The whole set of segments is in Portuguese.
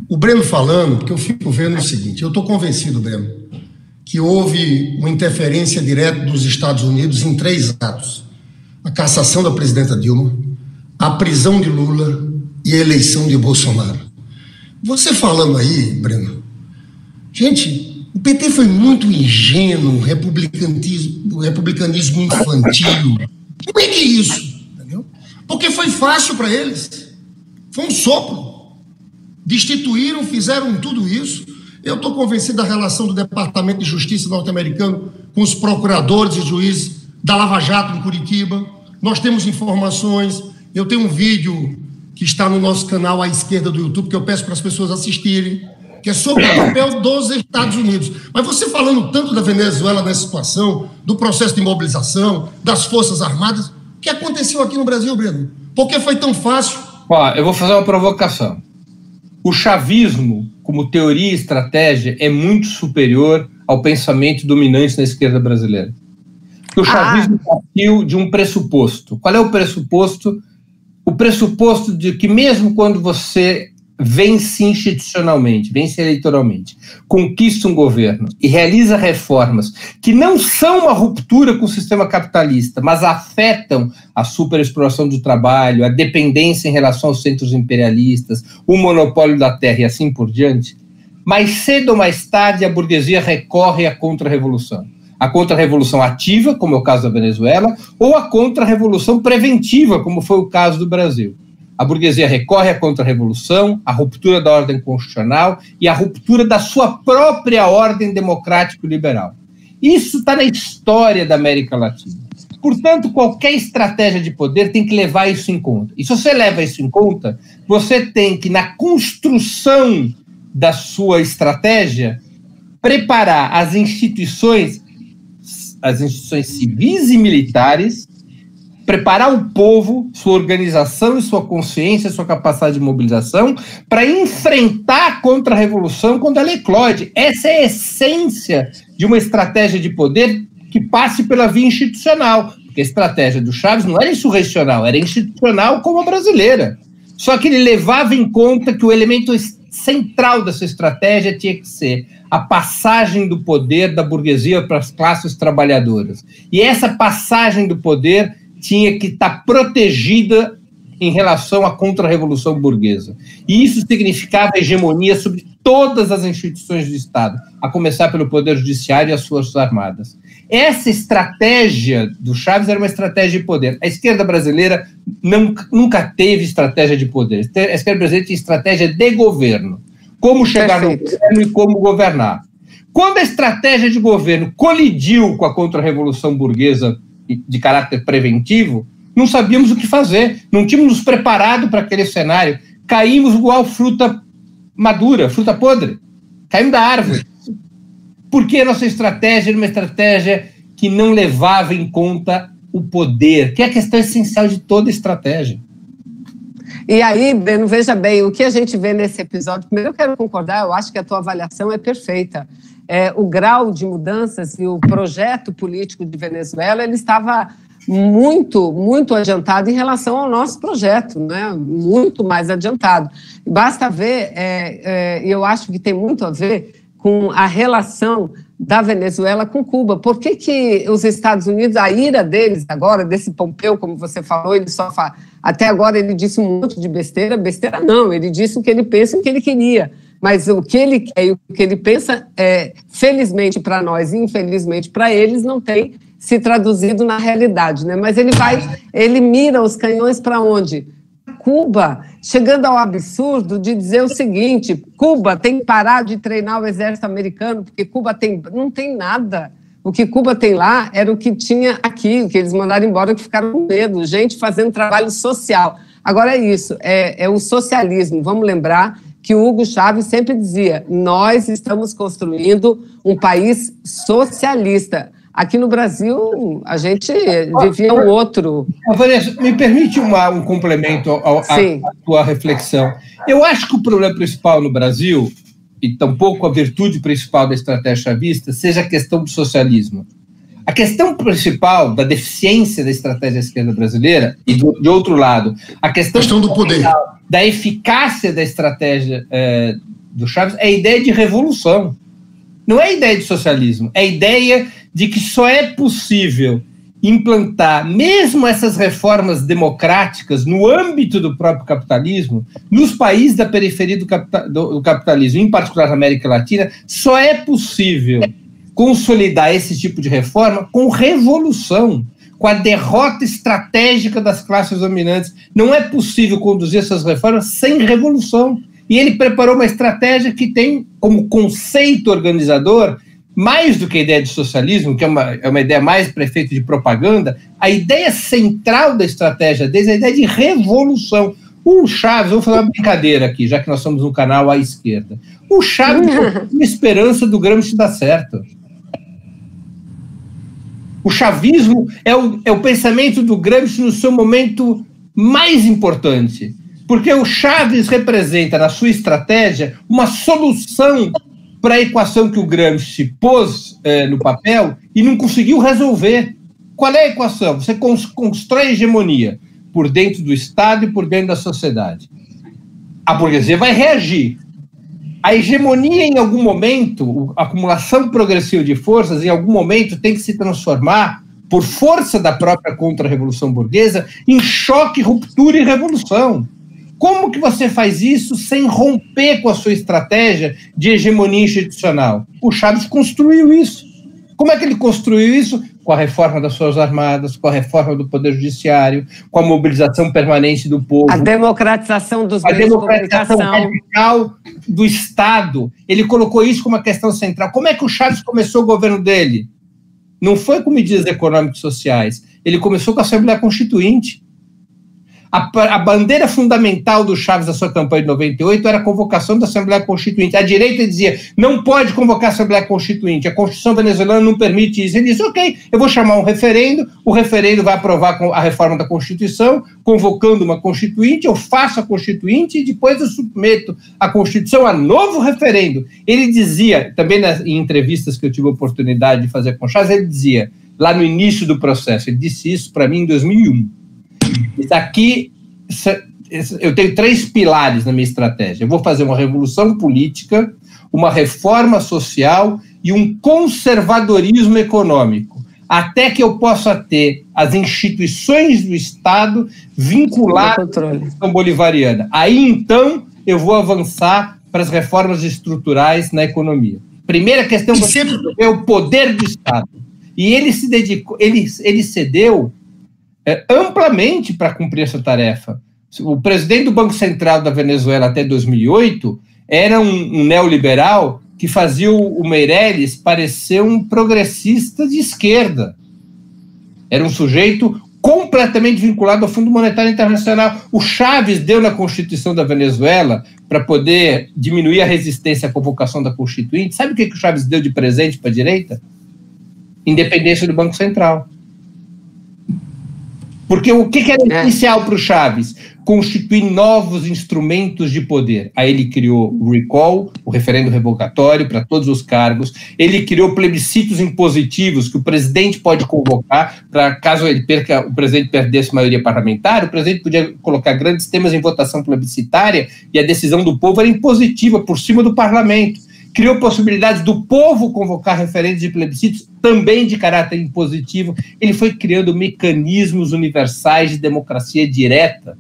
o Breno falando, porque eu fico vendo o seguinte, eu estou convencido, Breno, que houve uma interferência direta dos Estados Unidos em 3 atos. A cassação da presidenta Dilma, a prisão de Lula e a eleição de Bolsonaro. Você falando aí, Breno, gente, o PT foi muito ingênuo, republicanismo infantil. Como é que é isso? Entendeu? Porque foi fácil para eles. Foi um sopro. Destituíram, fizeram tudo isso. Eu estou convencido da relação do Departamento de Justiça norte-americano com os procuradores e juízes da Lava Jato em Curitiba. Nós temos informações. Eu tenho um vídeo que está no nosso canal à esquerda do YouTube, que eu peço para as pessoas assistirem, que é sobre o papel dos Estados Unidos. Mas você falando tanto da Venezuela nessa situação, do processo de mobilização, das Forças Armadas, o que aconteceu aqui no Brasil, Breno? Por que foi tão fácil? Ó, eu vou fazer uma provocação. O chavismo, como teoria e estratégia, é muito superior ao pensamento dominante na esquerda brasileira. Porque o chavismo partiu de um pressuposto. Qual é o pressuposto? O pressuposto de que mesmo quando você vence institucionalmente, vence eleitoralmente, conquista um governo e realiza reformas que não são uma ruptura com o sistema capitalista, mas afetam a superexploração do trabalho, a dependência em relação aos centros imperialistas, o monopólio da terra e assim por diante, mais cedo ou mais tarde a burguesia recorre à contra-revolução. A contra-revolução ativa, como é o caso da Venezuela, ou a contra-revolução preventiva, como foi o caso do Brasil. A burguesia recorre à contra-revolução, à ruptura da ordem constitucional e à ruptura da sua própria ordem democrático-liberal. Isso está na história da América Latina. Portanto, qualquer estratégia de poder tem que levar isso em conta. E se você leva isso em conta, você tem que, na construção da sua estratégia, preparar as instituições civis e militares, preparar o povo, sua organização e sua consciência, sua capacidade de mobilização, para enfrentar a contra-revolução quando ela eclode. Essa é a essência de uma estratégia de poder que passe pela via institucional, porque a estratégia do Chaves não era insurrecional, era institucional como a brasileira. Só que ele levava em conta que o elemento central dessa estratégia tinha que ser a passagem do poder da burguesia para as classes trabalhadoras. E essa passagem do poder tinha que estar protegida em relação à contra-revolução burguesa. E isso significava hegemonia sobre todas as instituições do Estado, a começar pelo Poder Judiciário e as Forças Armadas. Essa estratégia do Chaves era uma estratégia de poder. A esquerda brasileira nunca teve estratégia de poder. A esquerda brasileira tinha estratégia de governo. Como chegar no governo e como governar. Quando a estratégia de governo colidiu com a contra-revolução burguesa de caráter preventivo, não sabíamos o que fazer, não tínhamos nos preparado para aquele cenário, caímos igual fruta madura, fruta podre, caímos da árvore. Porque a nossa estratégia era uma estratégia que não levava em conta o poder, que é a questão essencial de toda estratégia. E aí, Breno, veja bem, o que a gente vê nesse episódio, primeiro eu quero concordar, eu acho que a tua avaliação é perfeita. O grau de mudanças e o projeto político de Venezuela, ele estava muito, muito adiantado em relação ao nosso projeto, né? Muito mais adiantado. Basta ver, e eu acho que tem muito a ver com a relação da Venezuela com Cuba. Por que os Estados Unidos, a ira deles agora, desse Pompeu, como você falou, ele só fala, até agora ele disse um monte de besteira, besteira não, ele disse o que ele pensa e o que ele queria. Mas o que ele quer e o que ele pensa, felizmente para nós e infelizmente para eles, não tem se traduzido na realidade, né? Mas ele mira os canhões para onde? Cuba, chegando ao absurdo de dizer o seguinte: Cuba tem que parar de treinar o exército americano, porque Cuba não tem nada. O que Cuba tem lá era o que tinha aqui, o que eles mandaram embora, que ficaram com medo, gente fazendo trabalho social. Agora é isso, é o socialismo. Vamos lembrar que o Hugo Chávez sempre dizia: nós estamos construindo um país socialista. Aqui no Brasil, a gente vivia um outro... Vanessa, me permite um complemento à tua reflexão. Eu acho que o problema principal no Brasil, e tampouco a virtude principal da estratégia chavista, seja a questão do socialismo. A questão principal da deficiência da estratégia da esquerda brasileira, e de outro lado, a questão do poder, da eficácia da estratégia do Chaves é a ideia de revolução. Não é a ideia de socialismo, é a ideia de que só é possível implantar mesmo essas reformas democráticas no âmbito do próprio capitalismo, nos países da periferia do capitalismo, em particular na América Latina, só é possível consolidar esse tipo de reforma com revolução, com a derrota estratégica das classes dominantes. Não é possível conduzir essas reformas sem revolução. E ele preparou uma estratégia que tem como conceito organizador, mais do que a ideia de socialismo, que é uma ideia mais para efeito de propaganda, a ideia central da estratégia deles é a ideia de revolução. O Chaves, vou falar uma brincadeira aqui, já que nós somos um canal à esquerda. O Chaves é uma esperança do Gramsci dar certo. O chavismo é o pensamento do Gramsci no seu momento mais importante, porque o Chaves representa, na sua estratégia, uma solução para a equação que o Gramsci pôs no papel e não conseguiu resolver. Qual é a equação? Você constrói hegemonia por dentro do Estado e por dentro da sociedade. A burguesia vai reagir. A hegemonia, em algum momento, a acumulação progressiva de forças, em algum momento, tem que se transformar, por força da própria contra-revolução burguesa, em choque, ruptura e revolução. Como que você faz isso sem romper com a sua estratégia de hegemonia institucional? O Chaves construiu isso. Como é que ele construiu isso? Com a reforma das Forças Armadas, com a reforma do Poder Judiciário, com a mobilização permanente do povo. A democratização dos meios de comunicação. A democratização radical do Estado. Ele colocou isso como uma questão central. Como é que o Chaves começou o governo dele? Não foi com medidas econômicas e sociais. Ele começou com a Assembleia Constituinte. A bandeira fundamental do Chaves da sua campanha de 98 era a convocação da Assembleia Constituinte. A direita dizia, não pode convocar a Assembleia Constituinte, a Constituição venezuelana não permite isso. Ele disse, ok, eu vou chamar um referendo, o referendo vai aprovar a reforma da Constituição, convocando uma Constituinte, eu faço a Constituinte e depois eu submeto a Constituição a novo referendo. Ele dizia, também em entrevistas que eu tive a oportunidade de fazer com o Chaves, ele dizia, lá no início do processo, ele disse isso para mim em 2001. Aqui, eu tenho 3 pilares na minha estratégia. Eu vou fazer uma revolução política, uma reforma social e um conservadorismo econômico, até que eu possa ter as instituições do Estado vinculadas à Constituição bolivariana. Aí, então, eu vou avançar para as reformas estruturais na economia. Primeira questão é o poder do Estado. E ele se dedicou, ele cedeu amplamente para cumprir essa tarefa. O presidente do Banco Central da Venezuela até 2008 era um neoliberal que fazia o Meirelles parecer um progressista de esquerda. Era um sujeito completamente vinculado ao Fundo Monetário Internacional. O Chaves deu na Constituição da Venezuela para poder diminuir a resistência à convocação da Constituinte. Sabe o que o Chaves deu de presente para a direita? Independência do Banco Central. Porque o que era essencial para o Chaves? Constituir novos instrumentos de poder. Aí ele criou o recall, o referendo revogatório para todos os cargos. Ele criou plebiscitos impositivos que o presidente pode convocar para, caso o presidente perdesse maioria parlamentar, o presidente podia colocar grandes temas em votação plebiscitária e a decisão do povo era impositiva por cima do parlamento. Criou possibilidades do povo convocar referendos e plebiscitos também de caráter impositivo. Ele foi criando mecanismos universais de democracia direta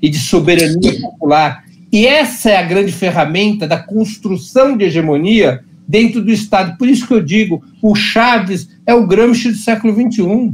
e de soberania popular. E essa é a grande ferramenta da construção de hegemonia dentro do Estado. Por isso que eu digo, o Chaves é o Gramsci do século XXI.